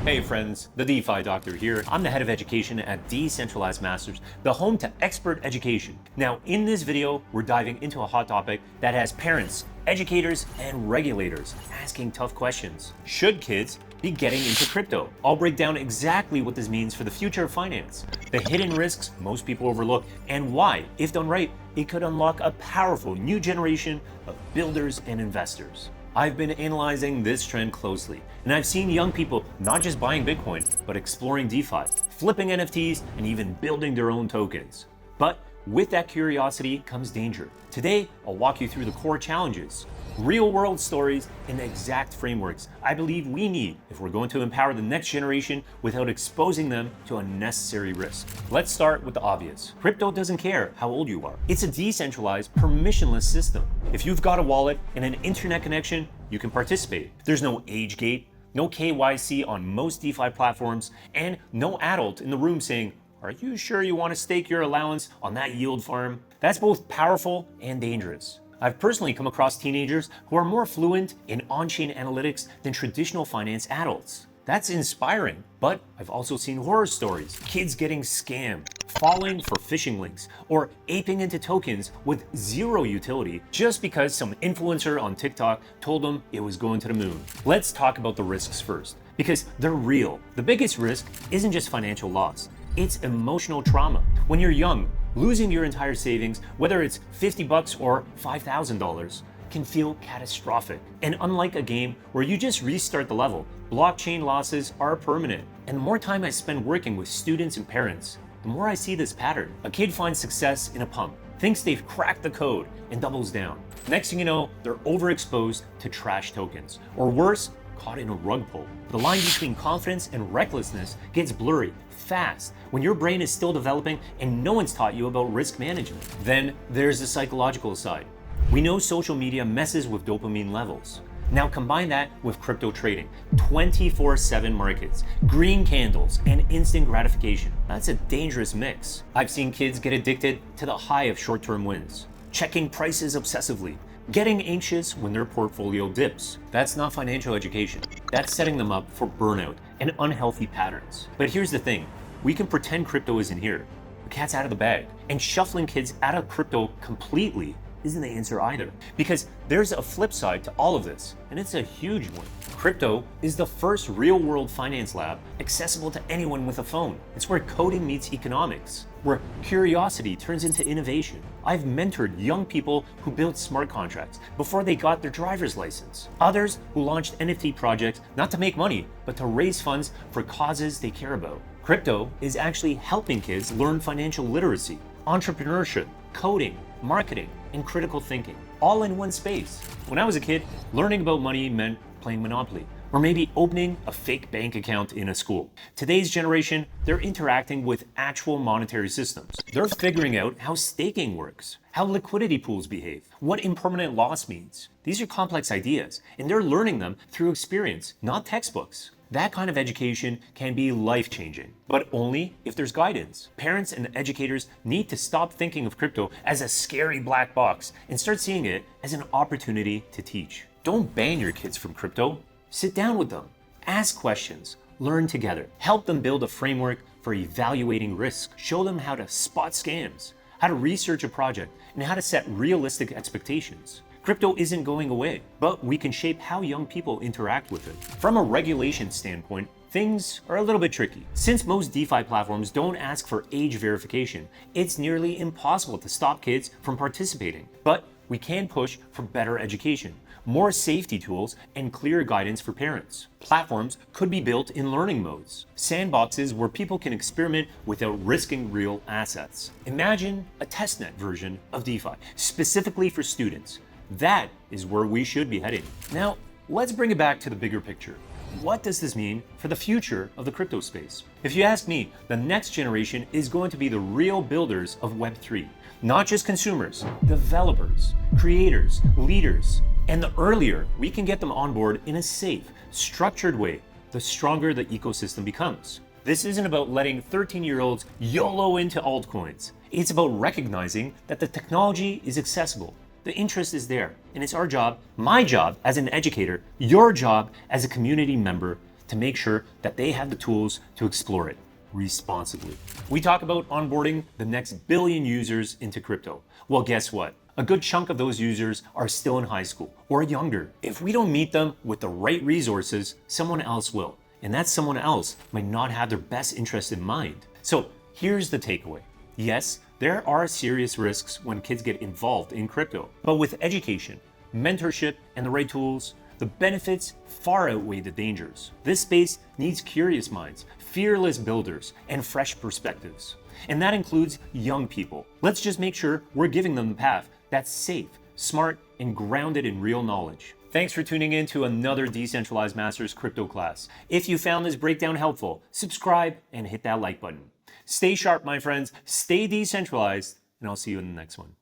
Hey friends, the DeFi Doctor here. I'm the head of education at Decentralized Masters, the home to expert education. Now, in this video, we're diving into a hot topic that has parents, educators, and regulators asking tough questions. Should kids be getting into crypto? I'll break down exactly what this means for the future of finance, the hidden risks most people overlook, and why, if done right, it could unlock a powerful new generation of builders and investors. I've been analyzing this trend closely, and I've seen young people not just buying Bitcoin, but exploring DeFi, flipping NFTs, and even building their own tokens. But with that curiosity comes danger. Today, I'll walk you through the core challenges, real-world stories, and the exact frameworks I believe we need if we're going to empower the next generation without exposing them to unnecessary risk. Let's start with the obvious. Crypto doesn't care how old you are. It's a decentralized, permissionless system. If you've got a wallet and an internet connection, you can participate. There's no age gate, no KYC on most DeFi platforms, and no adult in the room saying, "Are you sure you want to stake your allowance on that yield farm?" That's both powerful and dangerous. I've personally come across teenagers who are more fluent in on-chain analytics than traditional finance adults. That's inspiring, but I've also seen horror stories. Kids getting scammed, falling for phishing links, or aping into tokens with zero utility just because some influencer on TikTok told them it was going to the moon. Let's talk about the risks first, because they're real. The biggest risk isn't just financial loss, it's emotional trauma. When you're young, losing your entire savings, whether it's $50 or $5,000, can feel catastrophic. And unlike a game where you just restart the level, blockchain losses are permanent. And the more time I spend working with students and parents, the more I see this pattern. A kid finds success in a pump, thinks they've cracked the code, and doubles down. Next thing you know, they're overexposed to trash tokens, or worse, caught in a rug pull. The line between confidence and recklessness gets blurry fast when your brain is still developing and no one's taught you about risk management. Then there's the psychological side. We know social media messes with dopamine levels. Now combine that with crypto trading, 24/7 markets, green candles, and instant gratification. That's a dangerous mix. I've seen kids get addicted to the high of short-term wins, checking prices obsessively, getting anxious when their portfolio dips. That's not financial education. That's setting them up for burnout and unhealthy patterns. But here's the thing, we can pretend crypto isn't here. The cat's out of the bag. And shuffling kids out of crypto completely isn't the answer either. Because there's a flip side to all of this, and it's a huge one. Crypto is the first real-world finance lab accessible to anyone with a phone. It's where coding meets economics, where curiosity turns into innovation. I've mentored young people who built smart contracts before they got their driver's license. Others who launched NFT projects not to make money, but to raise funds for causes they care about. Crypto is actually helping kids learn financial literacy, entrepreneurship, coding, marketing, and critical thinking, all in one space. When I was a kid, learning about money meant playing Monopoly, or maybe opening a fake bank account in a school. Today's generation, they're interacting with actual monetary systems. They're figuring out how staking works, how liquidity pools behave, what impermanent loss means. These are complex ideas, and they're learning them through experience, not textbooks. That kind of education can be life-changing, but only if there's guidance. Parents and educators need to stop thinking of crypto as a scary black box and start seeing it as an opportunity to teach. Don't ban your kids from crypto. Sit down with them, ask questions, learn together, help them build a framework for evaluating risk, show them how to spot scams, how to research a project, and how to set realistic expectations. Crypto isn't going away, but we can shape how young people interact with it. From a regulation standpoint, things are a little bit tricky. Since most DeFi platforms don't ask for age verification, it's nearly impossible to stop kids from participating. But we can push for better education, more safety tools, and clear guidance for parents. Platforms could be built in learning modes, sandboxes where people can experiment without risking real assets. Imagine a testnet version of DeFi, specifically for students. That is where we should be heading. Now, let's bring it back to the bigger picture. What does this mean for the future of the crypto space? If you ask me, the next generation is going to be the real builders of Web3. Not just consumers, developers, creators, leaders. And the earlier we can get them on board in a safe, structured way, the stronger the ecosystem becomes. This isn't about letting 13-year-olds YOLO into altcoins. It's about recognizing that the technology is accessible. The interest is there, and it's our job, my job as an educator, your job as a community member, to make sure that they have the tools to explore it responsibly. We talk about onboarding the next billion users into crypto. Well, guess what? A good chunk of those users are still in high school or younger. If we don't meet them with the right resources, someone else will. And that someone else might not have their best interest in mind. So here's the takeaway. Yes, there are serious risks when kids get involved in crypto, but with education, mentorship, and the right tools, the benefits far outweigh the dangers. This space needs curious minds, fearless builders, and fresh perspectives. And that includes young people. Let's just make sure we're giving them the path that's safe, smart, and grounded in real knowledge. Thanks for tuning in to another Decentralized Masters crypto class. If you found this breakdown helpful, subscribe and hit that like button. Stay sharp, my friends, stay decentralized, and I'll see you in the next one.